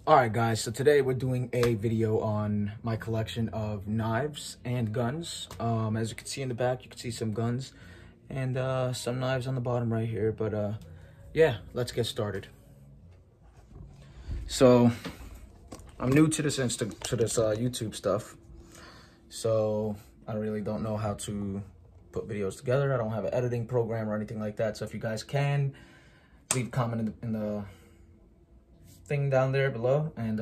Alright guys, so today we're doing a video on my collection of knives and guns. As you can see in the back, you can see some guns and some knives on the bottom right here. But yeah, let's get started. So I'm new to this YouTube stuff, so I really don't know how to put videos together. I don't have an editing program or anything like that. So if you guys can, leave a comment in the thing down there below and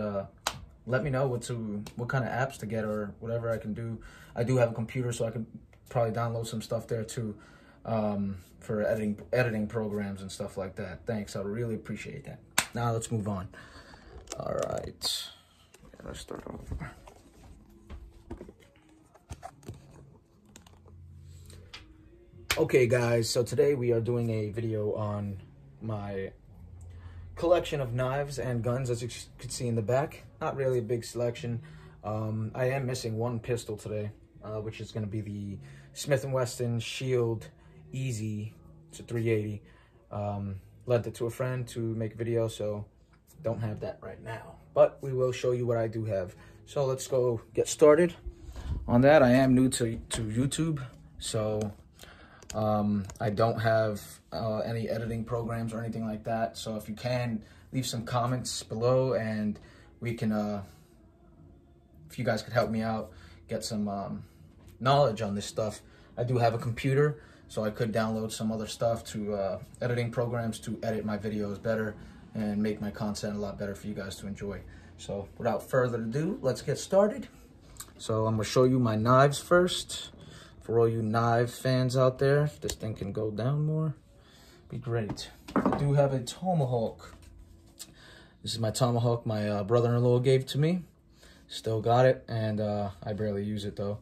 let me know what kind of apps to get or whatever I can do. I do have a computer, so I can probably download some stuff there too, for editing programs and stuff like that. Thanks, I really appreciate that. Now let's move on. All right, let's start over. Okay guys, so today we are doing a video on my collection of knives and guns. As you can see in the back, not really a big selection. I am missing one pistol today, which is going to be the Smith & Wesson Shield Easy to 380. Lent it to a friend to make a video, so don't have that right now, but we will show you what I do have. So let's go get started on that. I am new to YouTube, so I don't have any editing programs or anything like that. So if you can, leave some comments below and we can, if you guys could help me out, get some knowledge on this stuff. I do have a computer, so I could download some other stuff to editing programs to edit my videos better and make my content a lot better for you guys to enjoy. So without further ado, let's get started. So I'm gonna show you my knives first. For all you knife fans out there, if this thing can go down more, be great. I do have a tomahawk. This is my tomahawk my brother-in-law gave to me. Still got it, and I barely use it though.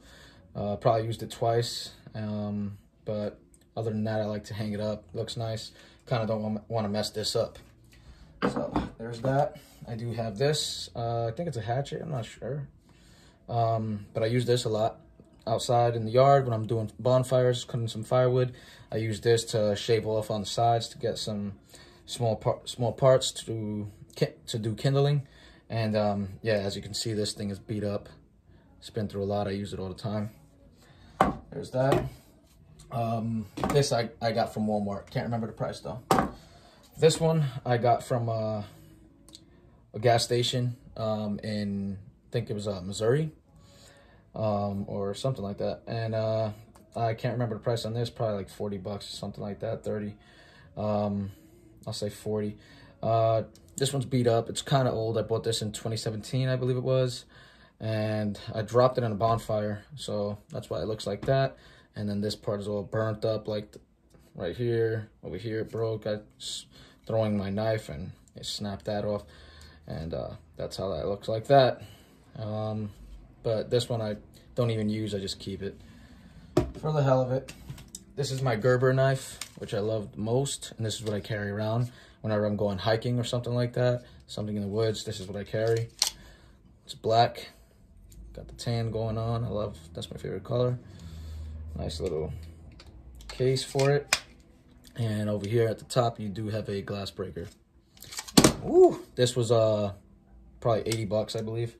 Probably used it twice, but other than that, I like to hang it up. Looks nice. Kind of don't want to mess this up. So there's that. I do have this. I think it's a hatchet. I'm not sure, but I use this a lot outside in the yard when I'm doing bonfires, cutting some firewood. I use this to shave off on the sides to get some small parts to do kindling. And yeah, as you can see, this thing is beat up. It's been through a lot. I use it all the time. There's that. This I got from Walmart. Can't remember the price though. This one I got from a gas station in, I think it was Missouri. Or something like that, and I can't remember the price on this. Probably like 40 bucks or something like that. 30. I'll say 40. This one's beat up. It's kind of old. I bought this in 2017, I believe it was, and I dropped it on a bonfire, so that's why it looks like that. And then this part is all burnt up, like right here, over here it broke. I was throwing my knife and it snapped that off, and that's how that looks like that. But this one I don't even use, I just keep it for the hell of it. This is my Gerber knife, which I love the most, and this is what I carry around whenever I'm going hiking or something like that. Something in the woods, this is what I carry. It's black, got the tan going on. That's my favorite color. Nice little case for it. And over here at the top, you do have a glass breaker. Ooh, this was probably 80 bucks, I believe.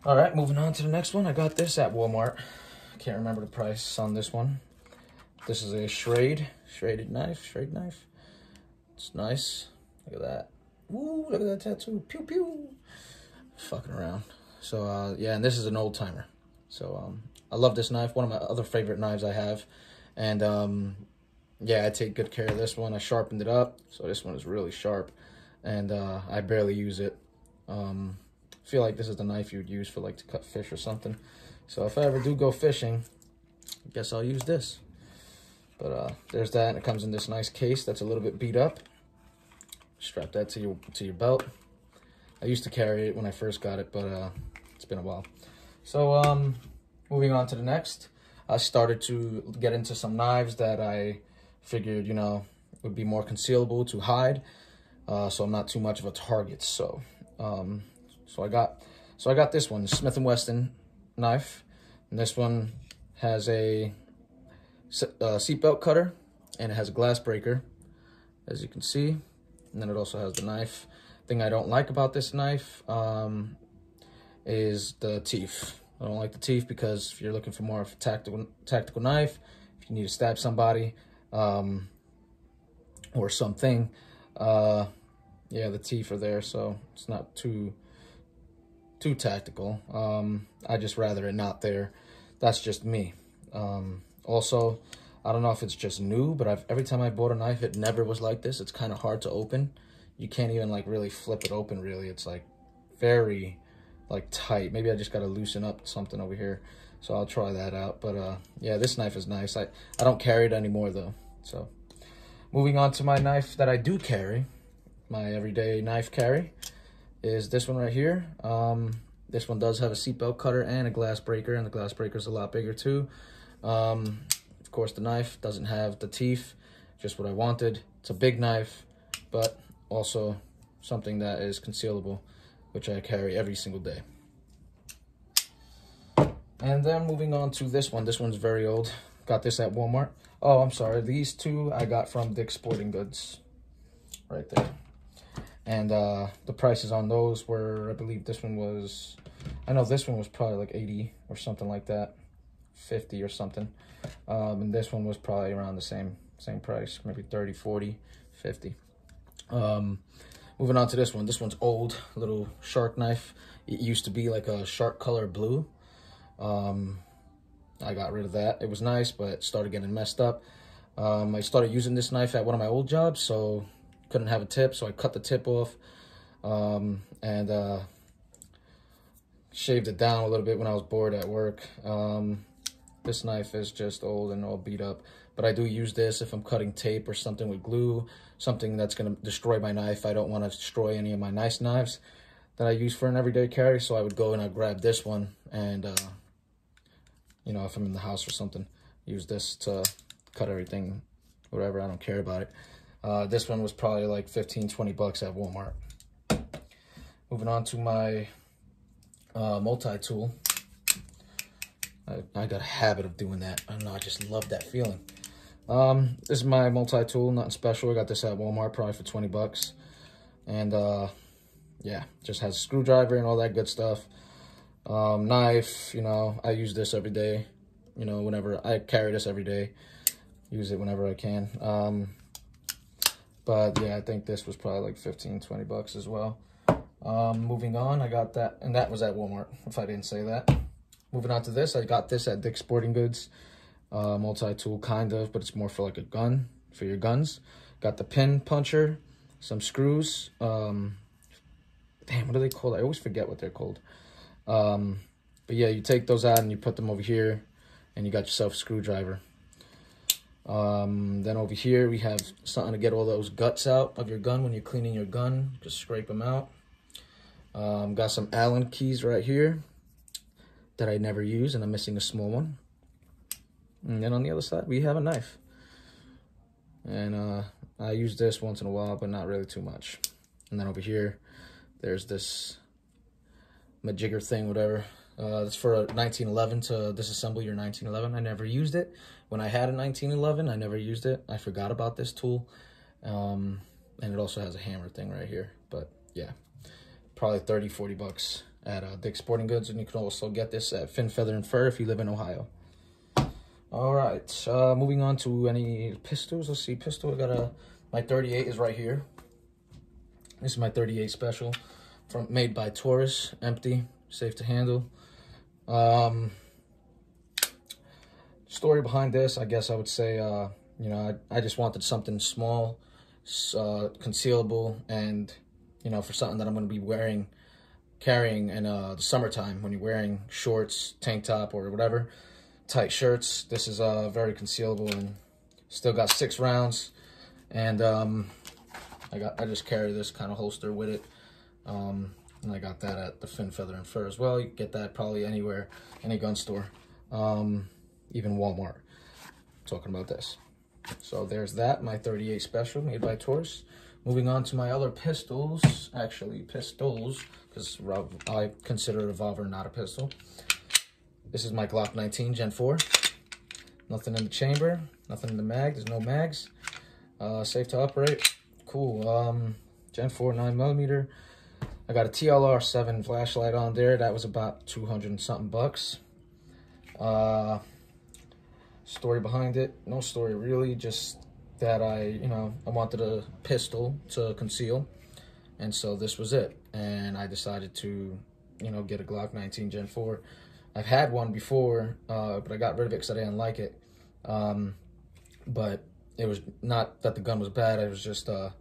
All right, moving on to the next one. I got this at Walmart. I can't remember the price on this one. This is a shredded knife. It's nice. Look at that. Ooh, look at that tattoo. Pew, pew. Fucking around. So, yeah, and this is an old timer. So, I love this knife. One of my other favorite knives I have. And, yeah, I take good care of this one. I sharpened it up. So this one is really sharp. And I barely use it. I feel like this is the knife you would use for like to cut fish or something. So if I ever do go fishing, I guess I'll use this. But there's that, and it comes in this nice case that's a little bit beat up. Strap that to your belt. I used to carry it when I first got it, but it's been a while. So moving on to the next, I started to get into some knives that I figured, you know, would be more concealable to hide, so I'm not too much of a target. So I got this one, the Smith & Wesson knife, and this one has a seatbelt cutter, and it has a glass breaker, as you can see, and then it also has the knife. thing I don't like about this knife is the teeth. I don't like the teeth because if you're looking for more of a tactical knife, if you need to stab somebody or something, yeah, the teeth are there, so it's not too tactical. I just rather it not there. That's just me. Also, I don't know if it's just new, but every time I bought a knife, it never was like this. It's kind of hard to open. You can't even like really flip it open, really. It's like very like tight. Maybe I just got to loosen up something over here. So I'll try that out. But yeah, this knife is nice. I don't carry it anymore though. So moving on to my knife that I do carry, my everyday knife carry, is this one right here. This one does have a seatbelt cutter and a glass breaker, and the glass breaker is a lot bigger too. Of course, the knife doesn't have the teeth, just what I wanted. It's a big knife, but also something that is concealable, which I carry every single day. And then moving on to this one. This one's very old. Got this at Walmart. Oh, I'm sorry. These two I got from Dick's Sporting Goods. Right there. And the prices on those were, I believe this one was, I know this one was probably like 80 or something like that. 50 or something. And this one was probably around the same price. Maybe 30, 40, 50. Moving on to this one. This one's old, little shark knife. It used to be like a shark color blue. I got rid of that. It was nice, but it started getting messed up. I started using this knife at one of my old jobs, so couldn't have a tip, so I cut the tip off and shaved it down a little bit when I was bored at work. This knife is just old and all beat up, but I do use this if I'm cutting tape or something with glue, something that's going to destroy my knife. I don't want to destroy any of my nice knives that I use for an everyday carry, so I would go and I'd grab this one and, you know, if I'm in the house or something, use this to cut everything, whatever, I don't care about it. This one was probably like 15, 20 bucks at Walmart. Moving on to my multi-tool. I got a habit of doing that. I don't know, I just love that feeling. This is my multi-tool, nothing special. I got this at Walmart probably for 20 bucks. And yeah, just has a screwdriver and all that good stuff. Knife, you know, I use this every day. You know, whenever I carry this every day. Use it whenever I can. But yeah, I think this was probably like 15, 20 bucks as well. Moving on, I got that, and that was at Walmart, if I didn't say that. Moving on to this, I got this at Dick's Sporting Goods. Multi-tool, kind of, but it's more for like a gun, for your guns. Got the pin puncher, some screws. Damn, what are they called? I always forget what they're called. But yeah, you take those out and you put them over here, and you got yourself a screwdriver. Then over here, we have something to get all those guts out of your gun when you're cleaning your gun. Just scrape them out. Got some Allen keys right here that I never use, and I'm missing a small one. And then on the other side, we have a knife. And I use this once in a while, but not really too much. And then over here, there's this majigger thing, whatever. It's for a 1911 to disassemble your 1911. I never used it. When I had a 1911, I never used it. I forgot about this tool. And it also has a hammer thing right here. But yeah, probably 30, 40 bucks at Dick's Sporting Goods. And you can also get this at Fin, Feather, and Fur if you live in Ohio. All right, moving on to any pistols. Let's see, pistol, I got my 38 is right here. This is my 38 special, made by Taurus, empty, safe to handle. Story behind this, I guess I would say, you know, I just wanted something small, concealable, and, you know, for something that I'm going to be carrying in the summertime when you're wearing shorts, tank top, or whatever. Tight shirts. This is very concealable and still got 6 rounds, and I just carry this kind of holster with it, and I got that at the Fin, Feather, and Fur as well. You can get that probably anywhere, any gun store, even Walmart. Talking about this. So there's that, my 38 special made by Taurus. Moving on to my other pistols, actually pistols, because I consider a revolver not a pistol. This is my Glock 19 Gen 4. Nothing in the chamber, nothing in the mag. There's no mags. Safe to operate. Cool. Gen 4 9mm. I got a TLR 7 flashlight on there. That was about 200 and something bucks. Story behind it, no story really, just that I wanted a pistol to conceal, and so this was it. And I decided to, get a Glock 19 Gen 4. I've had one before, but I got rid of it because I didn't like it. But it was not that the gun was bad, it was just the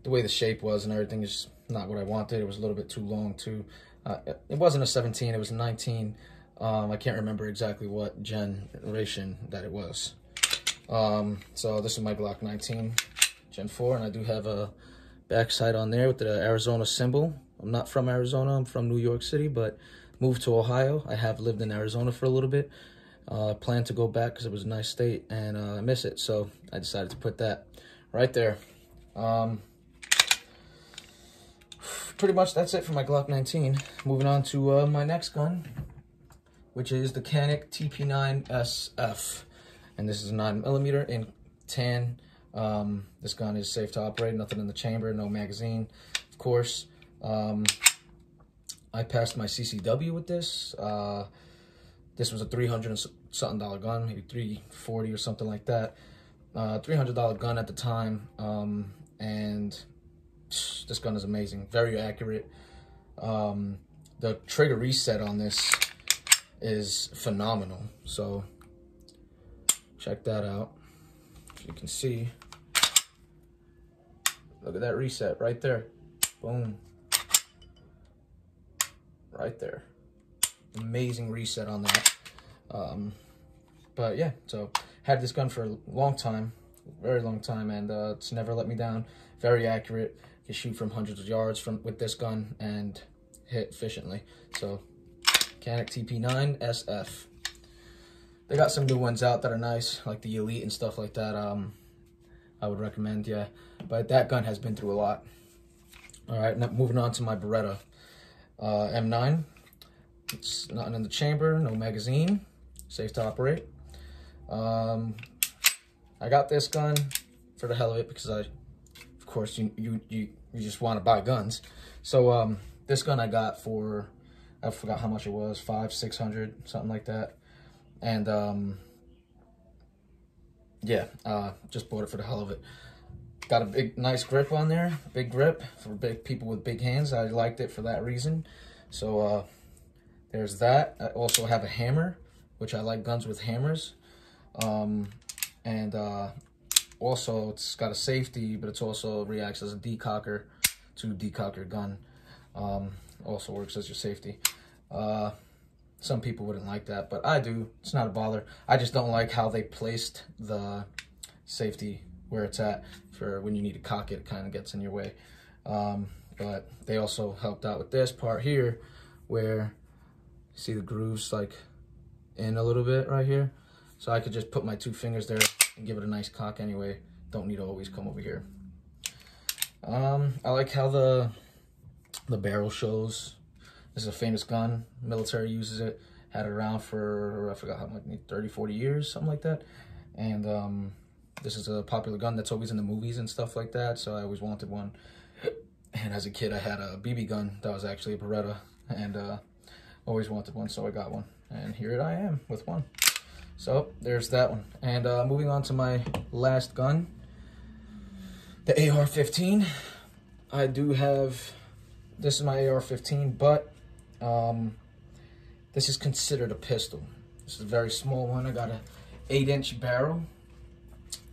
way the shape was and everything is not what I wanted. It was a little bit too long too. It wasn't a 17, it was a 19. I can't remember exactly what generation that it was. So this is my Glock 19 Gen 4, and I do have a backside on there with the Arizona symbol. I'm not from Arizona, I'm from New York City, but moved to Ohio. I have lived in Arizona for a little bit. Plan to go back because it was a nice state, and I miss it, so I decided to put that right there. Pretty much that's it for my Glock 19. Moving on to my next gun, which is the Canik TP9 SF, and this is a 9mm in tan. This gun is safe to operate, nothing in the chamber, no magazine, of course. I passed my CCW with this. This was a $300-something gun, maybe $340 or something like that. $300 gun at the time, and this gun is amazing, very accurate. The trigger reset on this is phenomenal, so check that out. As you can see, look at that reset right there. Boom. Right there. Amazing reset on that. But yeah, so had this gun for a long time, very long time, and it's never let me down. Very accurate. You can shoot from hundreds of yards with this gun and hit efficiently. So Canik TP9 SF. They got some new ones out that are nice, like the Elite and stuff like that. I would recommend, yeah. But that gun has been through a lot. All right, now moving on to my Beretta M9. It's nothing in the chamber, no magazine, safe to operate. I got this gun for the hell of it because of course, you just want to buy guns. So this gun I got for, I forgot how much it was, $500-600, something like that. And yeah, just bought it for the hell of it. Got a big, nice grip on there, big grip for big people with big hands. I liked it for that reason. So there's that. I also have a hammer, which I like guns with hammers. And also it's got a safety, but it's also reacts as a decocker to decock your gun. Also works as your safety. Some people wouldn't like that, but I do. It's not a bother. I just don't like how they placed the safety where it's at for when you need to cock it. It kind of gets in your way. But they also helped out with this part here where you see the grooves like in a little bit right here. So I could just put my 2 fingers there and give it a nice cock anyway. Don't need to always come over here. I like how the barrel shows. This is a famous gun. Military uses it. Had it around for, I forgot how much, 30, 40 years, something like that. And this is a popular gun that's always in the movies and stuff like that. So I always wanted one. And as a kid, I had a BB gun that was actually a Beretta. And always wanted one, so I got one. And here I am with one. So there's that one. And moving on to my last gun, the AR-15. I do have, this is my AR-15, but this is considered a pistol. This is a very small one. I got an 8-inch barrel.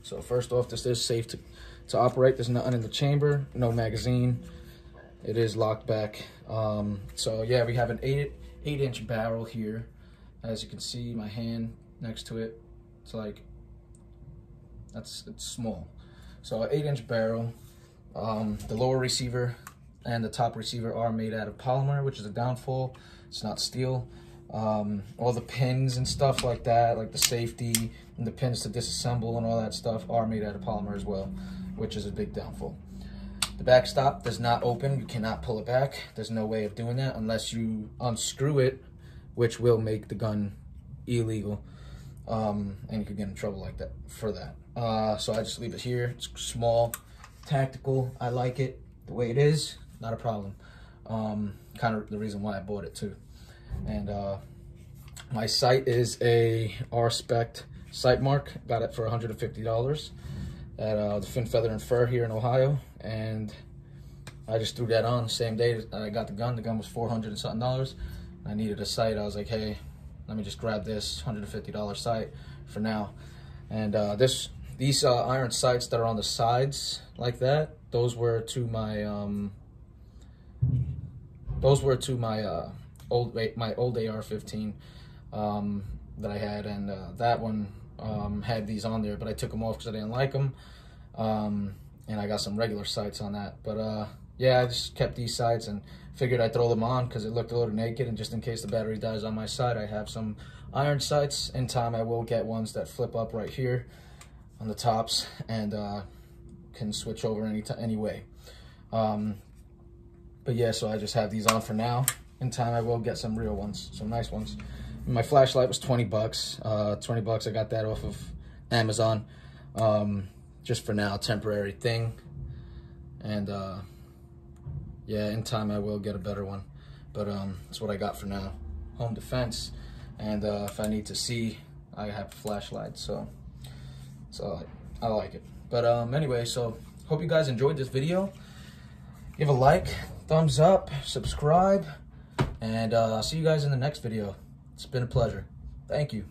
So first off, this is safe to operate. There's nothing in the chamber, no magazine. It is locked back. So yeah, we have an 8-inch barrel here. As you can see, my hand next to it, it's like, it's small. So an 8-inch barrel. The lower receiver and the top receiver are made out of polymer, which is a downfall. It's not steel. All the pins and stuff like that, like the safety and the pins to disassemble and all that stuff are made out of polymer as well, which is a big downfall. The backstop does not open. You cannot pull it back. There's no way of doing that unless you unscrew it, which will make the gun illegal. And you could get in trouble like that for that. So I just leave it here. It's small, tactical. I like it. the way it is, not a problem. Kind of the reason why I bought it too. And my sight is a R-Spect Sightmark. Got it for $150 at the Fin, Feather, and Fur here in Ohio. And I just threw that on the same day that I got the gun. The gun was $400 and something. I needed a sight. I was like, hey, let me just grab this $150 sight for now. And these iron sights that are on the sides like that, those were to my old AR-15 that I had, and that one had these on there, but I took them off because I didn't like them, and I got some regular sights on that. But yeah, I just kept these sights and figured I'd throw them on because it looked a little naked, and just in case the battery dies on my side, I have some iron sights. In time, I will get ones that flip up right here on the tops and can switch over any way. But yeah, so I just have these on for now. In time, I will get some real ones, some nice ones. My flashlight was 20 bucks. 20 bucks, I got that off of Amazon. Just for now, temporary thing. And yeah, in time I will get a better one. But that's what I got for now. Home defense. And if I need to see, I have a flashlight, so I like it. But anyway, so hope you guys enjoyed this video. Give a like, thumbs up, subscribe, and I'll see you guys in the next video. It's been a pleasure. Thank you.